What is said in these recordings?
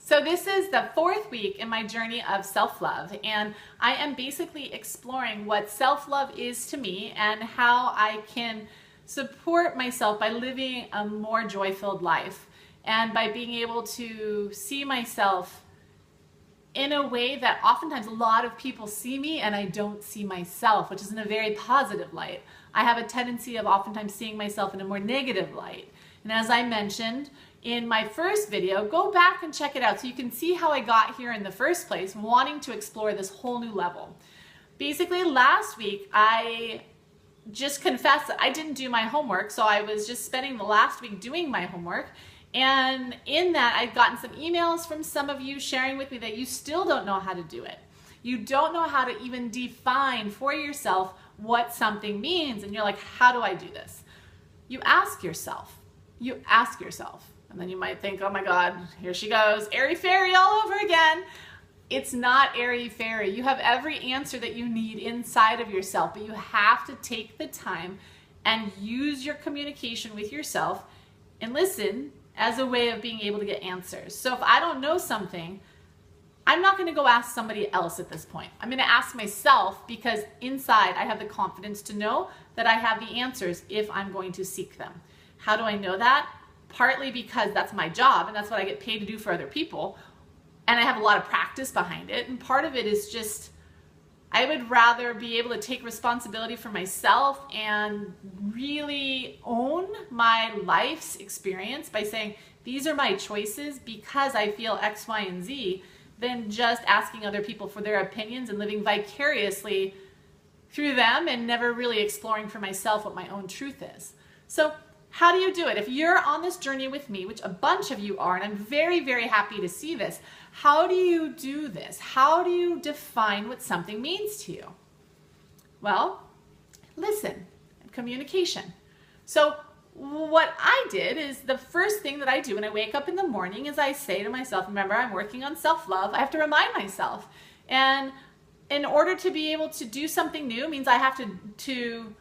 So this is the 4th week in my journey of self-love, and I am basically exploring what self-love is to me and how I can support myself by living a more joy-filled life and by being able to see myself in a way that oftentimes a lot of people see me and I don't see myself, which is in a very positive light. I have a tendency of oftentimes seeing myself in a more negative light. And as I mentioned in my first video, go back and check it out so you can see how I got here in the first place, wanting to explore this whole new level. Basically, last week, I just confessed that I didn't do my homework, so I was just spending the last week doing my homework. And in that, I've gotten some emails from some of you sharing with me that you still don't know how to do it. You don't know how to even define for yourself what something means. And you're like, how do I do this? You ask yourself. You ask yourself. And then you might think, oh my God, here she goes, airy-fairy all over again. It's not airy-fairy. You have every answer that you need inside of yourself, but you have to take the time and use your communication with yourself and listen as a way of being able to get answers. So if I don't know something, I'm not going to go ask somebody else at this point. I'm going to ask myself because inside I have the confidence to know that I have the answers if I'm going to seek them. How do I know that? Partly because that's my job and that's what I get paid to do for other people. And I have a lot of practice behind it. And part of it is just, I would rather be able to take responsibility for myself and really own my life's experience by saying, these are my choices because I feel X, Y, and Z, than just asking other people for their opinions and living vicariously through them and never really exploring for myself what my own truth is. So how do you do it? If you're on this journey with me, which a bunch of you are, and I'm very, very happy to see this, how do you do this? How do you define what something means to you? Well, listen and communication. So what I did is the first thing that I do when I wake up in the morning is I say to myself, remember, I'm working on self-love. I have to remind myself. And in order to be able to do something new means I have to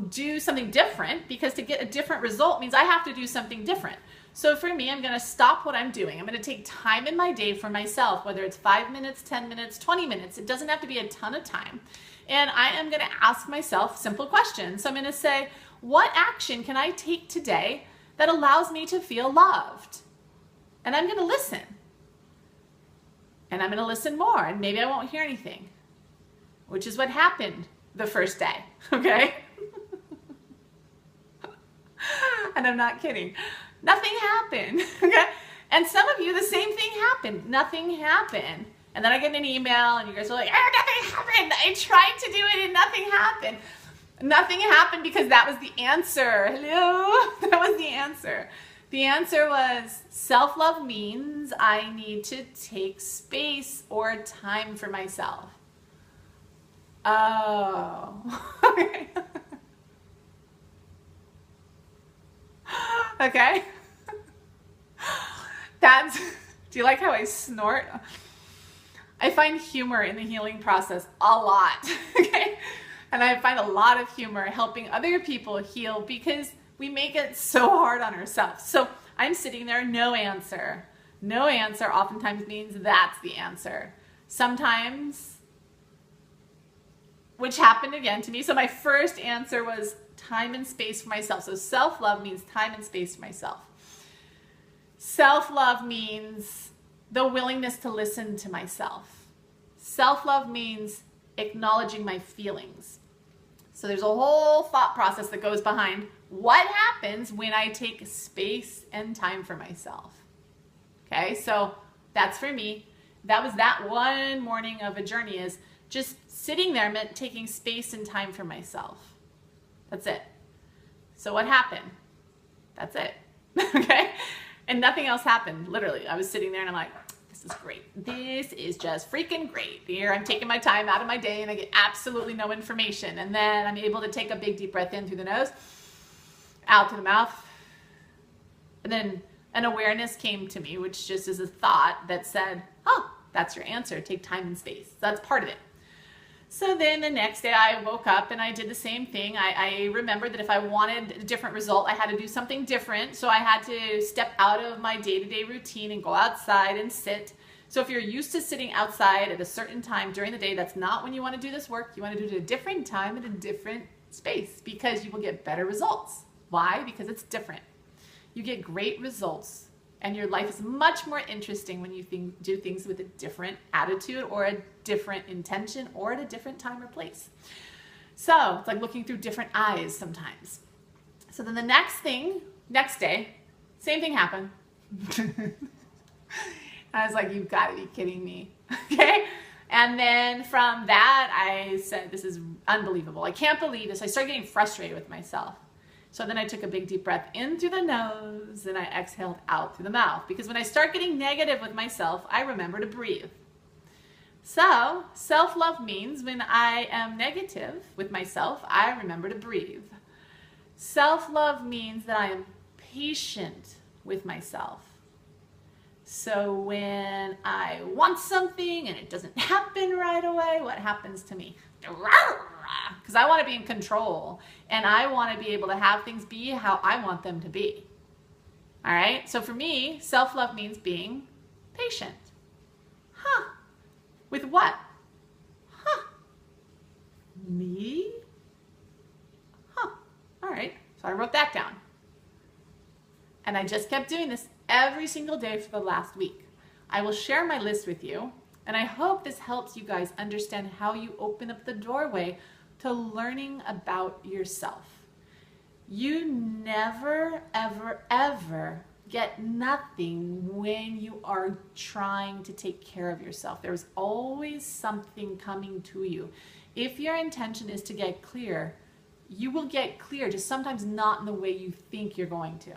do something different, because to get a different result means I have to do something different. So for me, I'm going to stop what I'm doing. I'm going to take time in my day for myself, whether it's 5 minutes, 10 minutes, 20 minutes. It doesn't have to be a ton of time. And I am going to ask myself simple questions. So I'm going to say, what action can I take today that allows me to feel loved? And I'm going to listen. And I'm going to listen more. And maybe I won't hear anything, which is what happened the first day. Okay? And I'm not kidding. Nothing happened, okay? And some of you, the same thing happened. Nothing happened. And then I get an email and you guys are like, oh, nothing happened. I tried to do it and nothing happened. Nothing happened because that was the answer. Hello? That was the answer. The answer was self-love means I need to take space or time for myself. Oh, okay. Okay. Do you like how I snort? I find humor in the healing process a lot. Okay. And I find a lot of humor helping other people heal because we make it so hard on ourselves. So I'm sitting there, no answer. No answer oftentimes means that's the answer. Sometimes, which happened again to me. So my first answer was time and space for myself. So self-love means time and space for myself. Self-love means the willingness to listen to myself. Self-love means acknowledging my feelings. So there's a whole thought process that goes behind what happens when I take space and time for myself. Okay, so that's for me. That was that one morning of a journey, is just sitting there meant taking space and time for myself. That's it. So what happened? That's it. Okay? And nothing else happened. Literally, I was sitting there and I'm like, this is great. This is just freaking great. Here I'm taking my time out of my day and I get absolutely no information. And then I'm able to take a big deep breath in through the nose, out to the mouth. And then an awareness came to me, which just is a thought that said, oh, that's your answer. Take time and space. So that's part of it. So then the next day I woke up and I did the same thing. I remembered that if I wanted a different result, I had to do something different. So I had to step out of my day-to-day routine and go outside and sit. So if you're used to sitting outside at a certain time during the day, that's not when you want to do this work. You want to do it at a different time in a different space because you will get better results. Why? Because it's different. You get great results and your life is much more interesting when you do things with a different attitude or a different intention or at a different time or place. So it's like looking through different eyes sometimes. So then the next day, same thing happened. I was like, you've got to be kidding me. Okay? And then from that, I said, this is unbelievable. I can't believe this. I started getting frustrated with myself. So then I took a big deep breath in through the nose and I exhaled out through the mouth. Because when I start getting negative with myself, I remember to breathe. So self-love means when I am negative with myself, I remember to breathe. Self-love means that I am patient with myself. So when I want something and it doesn't happen right away, what happens to me? Because I want to be in control and I want to be able to have things be how I want them to be. All right? So for me, self-love means being patient. Huh. With what? Huh. Me? Huh. All right. So I wrote that down. And I just kept doing this every single day for the last week. I will share my list with you, and I hope this helps you guys understand how you open up the doorway to learning about yourself. You never, ever, ever get nothing when you are trying to take care of yourself. There's always something coming to you. If your intention is to get clear, you will get clear, just sometimes not in the way you think you're going to.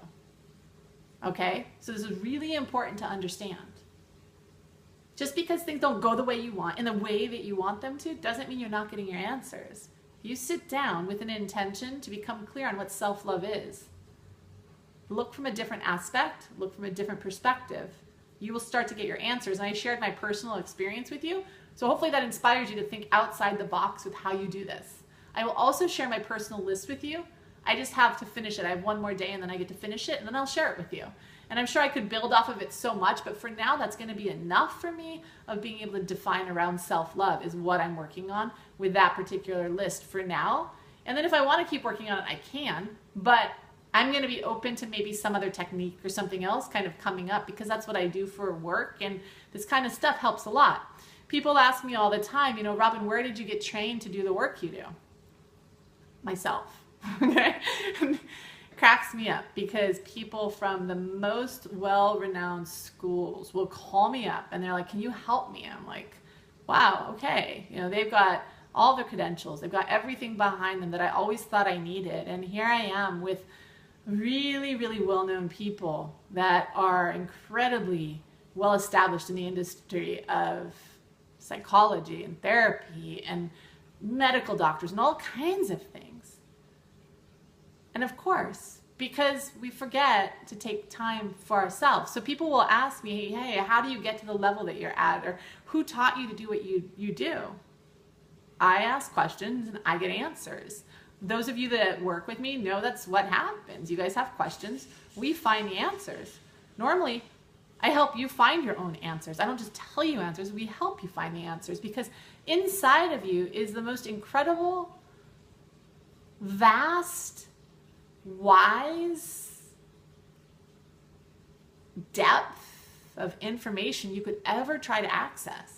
Okay? So this is really important to understand. Just because things don't go the way you want, in the way that you want them to, doesn't mean you're not getting your answers. You sit down with an intention to become clear on what self-love is. Look from a different aspect, look from a different perspective. You will start to get your answers. And I shared my personal experience with you, so hopefully that inspires you to think outside the box with how you do this. I will also share my personal list with you. I just have to finish it. I have one more day and then I get to finish it and then I'll share it with you. And I'm sure I could build off of it so much, but for now that's going to be enough for me of being able to define around self-love is what I'm working on with that particular list for now. And then if I want to keep working on it, I can, but I'm going to be open to maybe some other technique or something else kind of coming up because that's what I do for work and this kind of stuff helps a lot. People ask me all the time, you know, Robin, where did you get trained to do the work you do? Myself. Okay? Cracks me up because people from the most well-renowned schools will call me up and they're like, can you help me? I'm like, wow, okay. You know, they've got all their credentials. They've got everything behind them that I always thought I needed. And here I am with really, really well-known people that are incredibly well-established in the industry of psychology and therapy and medical doctors and all kinds of things. And of course, because we forget to take time for ourselves. So people will ask me, hey, how do you get to the level that you're at? Or who taught you to do what you do? I ask questions and I get answers. Those of you that work with me know that's what happens. You guys have questions. We find the answers. Normally, I help you find your own answers. I don't just tell you answers. We help you find the answers because inside of you is the most incredible, vast, wise depth of information you could ever try to access.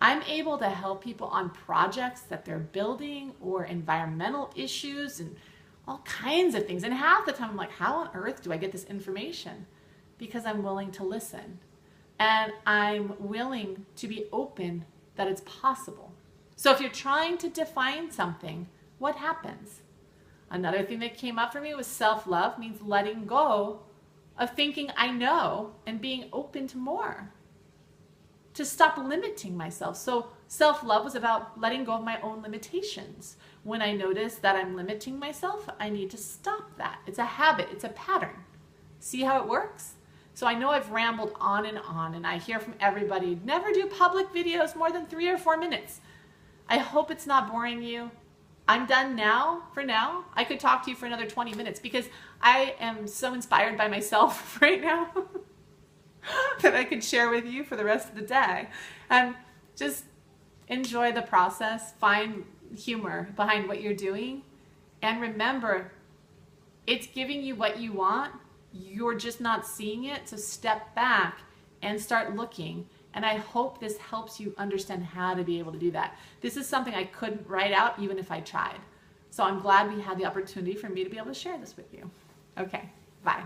I'm able to help people on projects that they're building or environmental issues and all kinds of things. And half the time I'm like, how on earth do I get this information? Because I'm willing to listen. And I'm willing to be open that it's possible. So if you're trying to define something, what happens? Another thing that came up for me was self-love means letting go of thinking I know and being open to more. To stop limiting myself. So self-love was about letting go of my own limitations. When I notice that I'm limiting myself, I need to stop that. It's a habit. It's a pattern. See how it works? So I know I've rambled on and I hear from everybody, never do public videos more than 3 or 4 minutes. I hope it's not boring you. I'm done now for now. I could talk to you for another 20 minutes because I am so inspired by myself right now that I could share with you for the rest of the day. And just enjoy the process, find humor behind what you're doing, and remember, it's giving you what you want. You're just not seeing it. So step back and start looking. And I hope this helps you understand how to be able to do that. This is something I couldn't write out even if I tried. So I'm glad we had the opportunity for me to be able to share this with you. Okay, bye.